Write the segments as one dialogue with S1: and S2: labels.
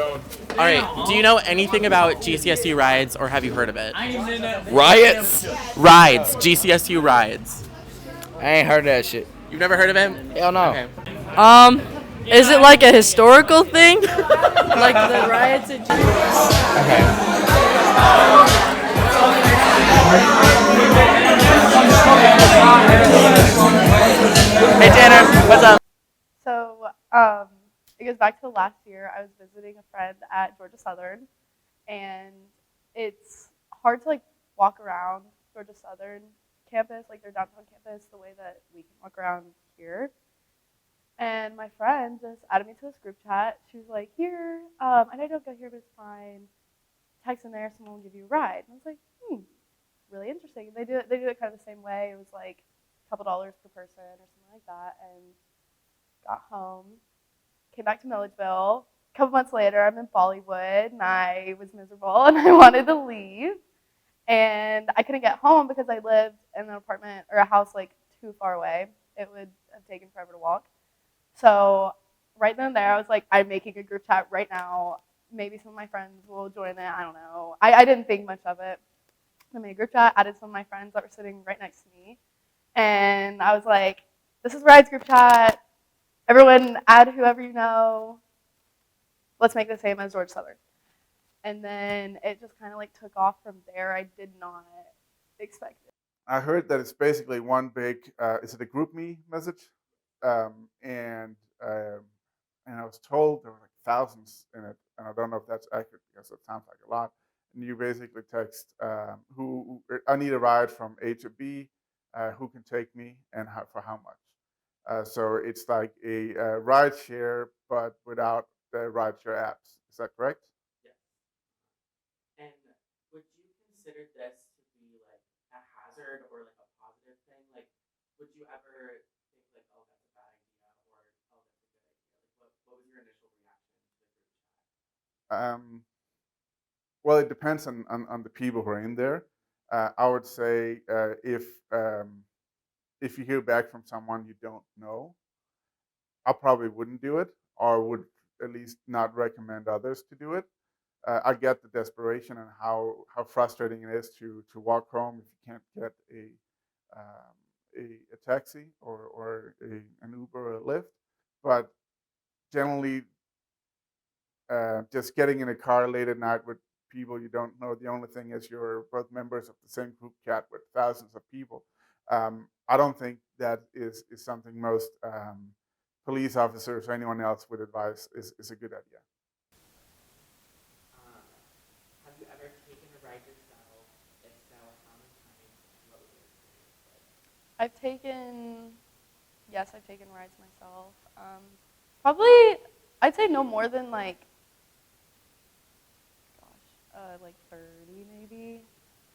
S1: All right. Do you know anything about GCSU rides, or have you heard of it?
S2: Riots?
S1: Rides. GCSU rides.
S2: I ain't heard of that shit.
S1: You've never heard of it?
S2: Hell no.
S1: Okay.
S3: Um, is it like a historical thing? Like the riots at
S1: Hey Tanner, what's up?
S4: So, it goes back to last year. I was visiting a friend at Georgia Southern, and it's hard to like walk around Georgia Southern campus, like their downtown campus, the way that we can walk around here. And my friend just added me to this group chat. She was like, "Here, I know you don't go here, but it's fine. Text in there, someone will give you a ride." And I was like, really interesting. They do it kind of the same way. It was like a couple dollars per person or something like that. And got home, came back to Milledgeville. A couple months later, I'm in Bollywood, and I was miserable, and I wanted to leave. And I couldn't get home because I lived in an apartment or a house like too far away. It would have taken forever to walk. So right then and there, I was like, I'm making a group chat right now. Maybe some of my friends will join it. I don't know. I didn't think much of it. I made a group chat, added some of my friends that were sitting right next to me. And I was like, this is Ride's group chat. Everyone add whoever you know. Let's make the same as George Southern. And then it just kind of like took off from there. I did not expect it.
S5: I heard that it's basically one big, is it a group me message? And I was told there were like thousands in it, and I don't know if that's accurate because it sounds like a lot. And you basically text who I need a ride from A to B, who can take me, and for how much. So it's like a ride share, but without the ride share apps. Is that correct?
S1: And would you consider this to be like a hazard or like a positive thing? Like, would you ever think like, oh, that's a bad idea, or oh, that's a good idea? Like, what was your initial reaction to the group chat?
S5: Well, it depends on the people who are in there. I would say if you hear back from someone you don't know, I probably wouldn't do it, or would at least not recommend others to do it. I get the desperation and how frustrating it is to walk home if you can't get a taxi or an Uber or a Lyft. But generally, just getting in a car late at night with people you don't know, the only thing is you're both members of the same group chat with thousands of people. I don't think that is something most police officers or anyone else would advise is a good idea.
S1: Have you ever taken a ride yourself? If so, how many times? What was your experience like?
S4: I've taken rides myself. Probably, I'd say no more than like 30 maybe.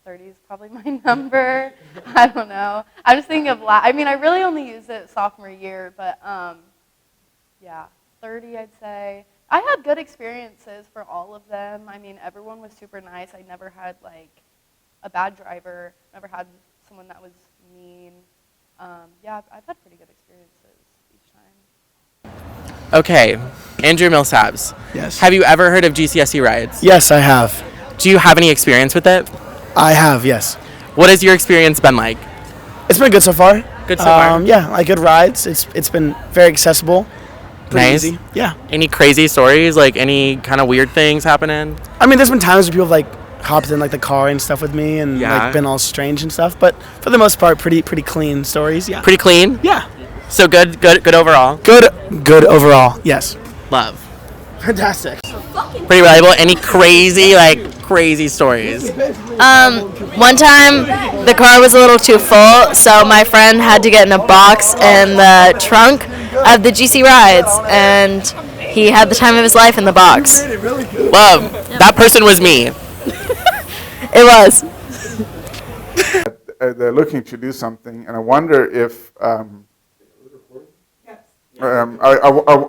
S4: 30 is probably my number. I don't know. I'm just thinking of I mean, I really only used it sophomore year, but yeah, 30 I'd say. I had good experiences for all of them. I mean, everyone was super nice. I never had like a bad driver. Never had someone that was mean. Yeah, I've had pretty good experiences each time.
S1: Okay, Andrew Millsaps.
S6: Yes.
S1: Have you ever heard of GCSU rides?
S6: Yes, I have.
S1: Do you have any experience with it?
S6: I have, yes.
S1: What has your experience been like?
S6: It's been good so far.
S1: Good so far?
S6: Yeah, like good rides. It's been very accessible. Pretty
S1: Nice.
S6: easy. Yeah.
S1: Any crazy stories? Like any kind of weird things happening?
S6: I mean, there's been times where people have, like hopped in like the car and stuff with me and
S1: Yeah.
S6: like been all strange and stuff, but for the most part, pretty clean stories. Yeah.
S1: Pretty clean?
S6: Yeah.
S1: So good overall?
S6: Good overall. Yes.
S1: Love.
S6: Fantastic.
S1: Pretty reliable. Any crazy stories?
S3: One time the car was a little too full, so my friend had to get in a box in the trunk of the GC rides, and he had the time of his life in the box.
S1: Love. That person was me.
S3: It was.
S5: They're looking to do something, and I wonder if I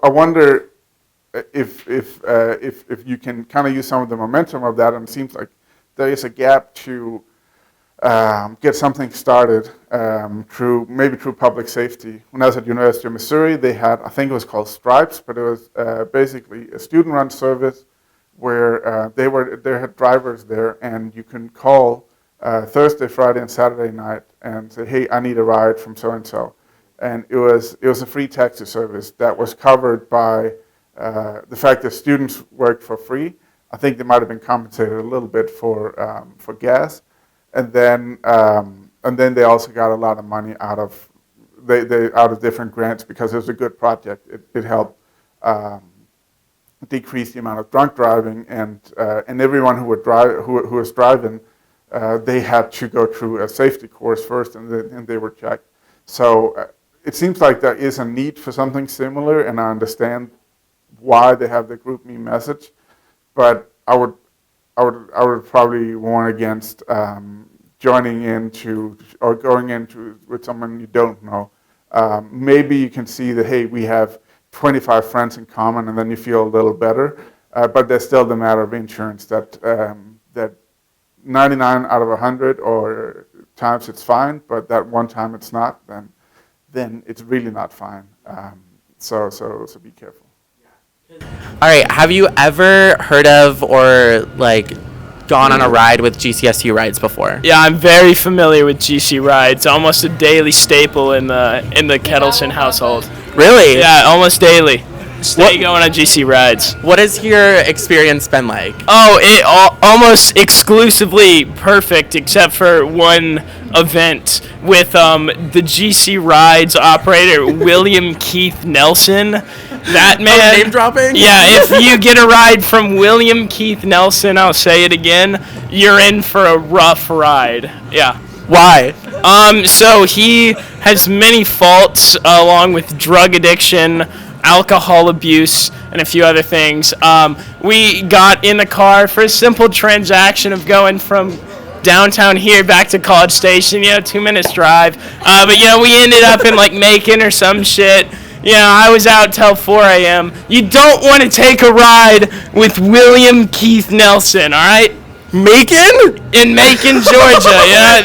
S5: wonder if you can kind of use some of the momentum of that, and it seems like there is a gap to get something started through public safety. When I was at University of Missouri, they had, I think it was called Stripes, but it was basically a student-run service where they had drivers there, and you can call Thursday, Friday, and Saturday night and say, hey, I need a ride from so and so, and it was a free taxi service that was covered by the fact that students worked for free. I think they might have been compensated a little bit for gas, and then they also got a lot of money out of out of different grants because it was a good project. It helped decrease the amount of drunk driving, and everyone who was driving, they had to go through a safety course first, and they were checked. So it seems like there is a need for something similar, and I understand why they have the group me message, but I would probably warn against joining into or going into with someone you don't know. Maybe you can see that, hey, we have 25 friends in common, and then you feel a little better. But there's still the matter of insurance that 99 out of 100 or times it's fine, but that one time it's not, then it's really not fine. So be careful.
S1: All right. Have you ever heard of or like gone on a ride with GCSU rides before?
S7: Yeah, I'm very familiar with GC rides. Almost a daily staple in the Kettleson household.
S1: Really?
S7: Yeah, almost daily. Stay going on GC rides.
S1: What has your experience been like?
S7: Oh, almost exclusively perfect, except for one event with the GC rides operator William Keith Nelson. That man.
S1: Name dropping?
S7: Yeah, if you get a ride from William Keith Nelson, I'll say it again, you're in for a rough ride. Yeah.
S1: Why?
S7: So he has many faults along with drug addiction, alcohol abuse, and a few other things. We got in the car for a simple transaction of going from downtown here back to College Station, 2 minutes drive. But we ended up in like Macon or some shit. I was out till 4 a.m. You don't want to take a ride with William Keith Nelson, all right?
S1: Macon?
S7: In Macon, Georgia.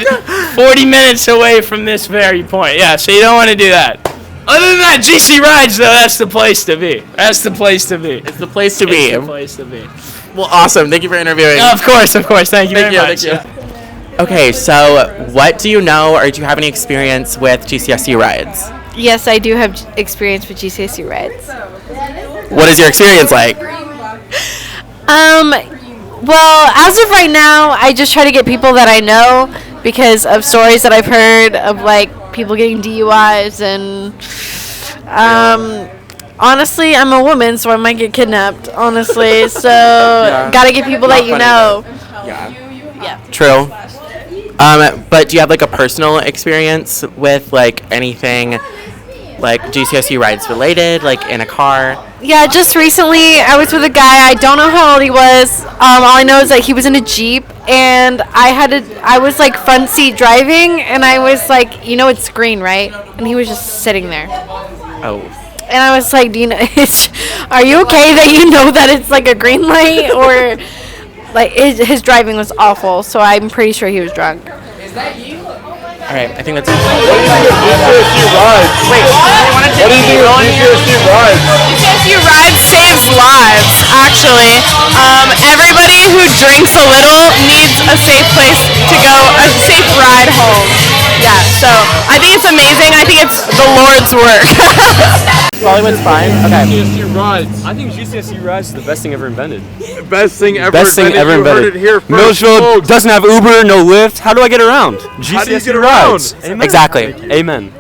S7: 40 minutes away from this very point. Yeah, so you don't want to do that. Other than that, GC Rides, though, that's the place to be. That's the place to be.
S1: It's the place to be.
S7: It's the place to be.
S1: Well, awesome. Thank you for interviewing.
S7: Of course. Thank you very much.
S1: Thank you. Okay, so what do you know or do you have any experience with GCSU rides?
S3: Yes, I do have experience with GCSU rides.
S1: What is your experience like?
S3: Well, as of right now, I just try to get people that I know because of stories that I've heard of like people getting DUIs and honestly, I'm a woman, so I might get kidnapped, honestly. So, gotta get people that you know.
S1: Yeah. True. But do you have like a personal experience with like anything like GCSU rides related, like in a car?
S3: Yeah, just recently I was with a guy. I don't know how old he was. All I know is that he was in a Jeep, and I was like front seat driving, and I was like, it's green, right? And he was just sitting there.
S1: Oh.
S3: And I was like, do you know? Are you okay that you know that it's like a green light, or like his driving was awful? So I'm pretty sure he was drunk.
S1: Is that you? All right, I think that's.
S5: What do you think of GCSU rides?
S4: GCSU rides saves lives, actually. Everybody who drinks a little needs a safe place to go, a safe ride home. Yeah, so I think it's amazing. I think it's the Lord's work.
S1: Hollywood's fine. Okay.
S8: GCSU rides. I think GCSU rides is the best thing ever invented.
S5: Best thing ever
S8: Best thing
S5: invented.
S8: ever
S5: You heard
S8: invented.
S5: it here first,
S8: Milledgeville
S5: folks.
S8: doesn't have Uber, no Lyft. How do I get around? GCSU
S5: How do you get
S8: rides.
S5: around?
S8: Amen.
S1: Exactly.
S8: Amen.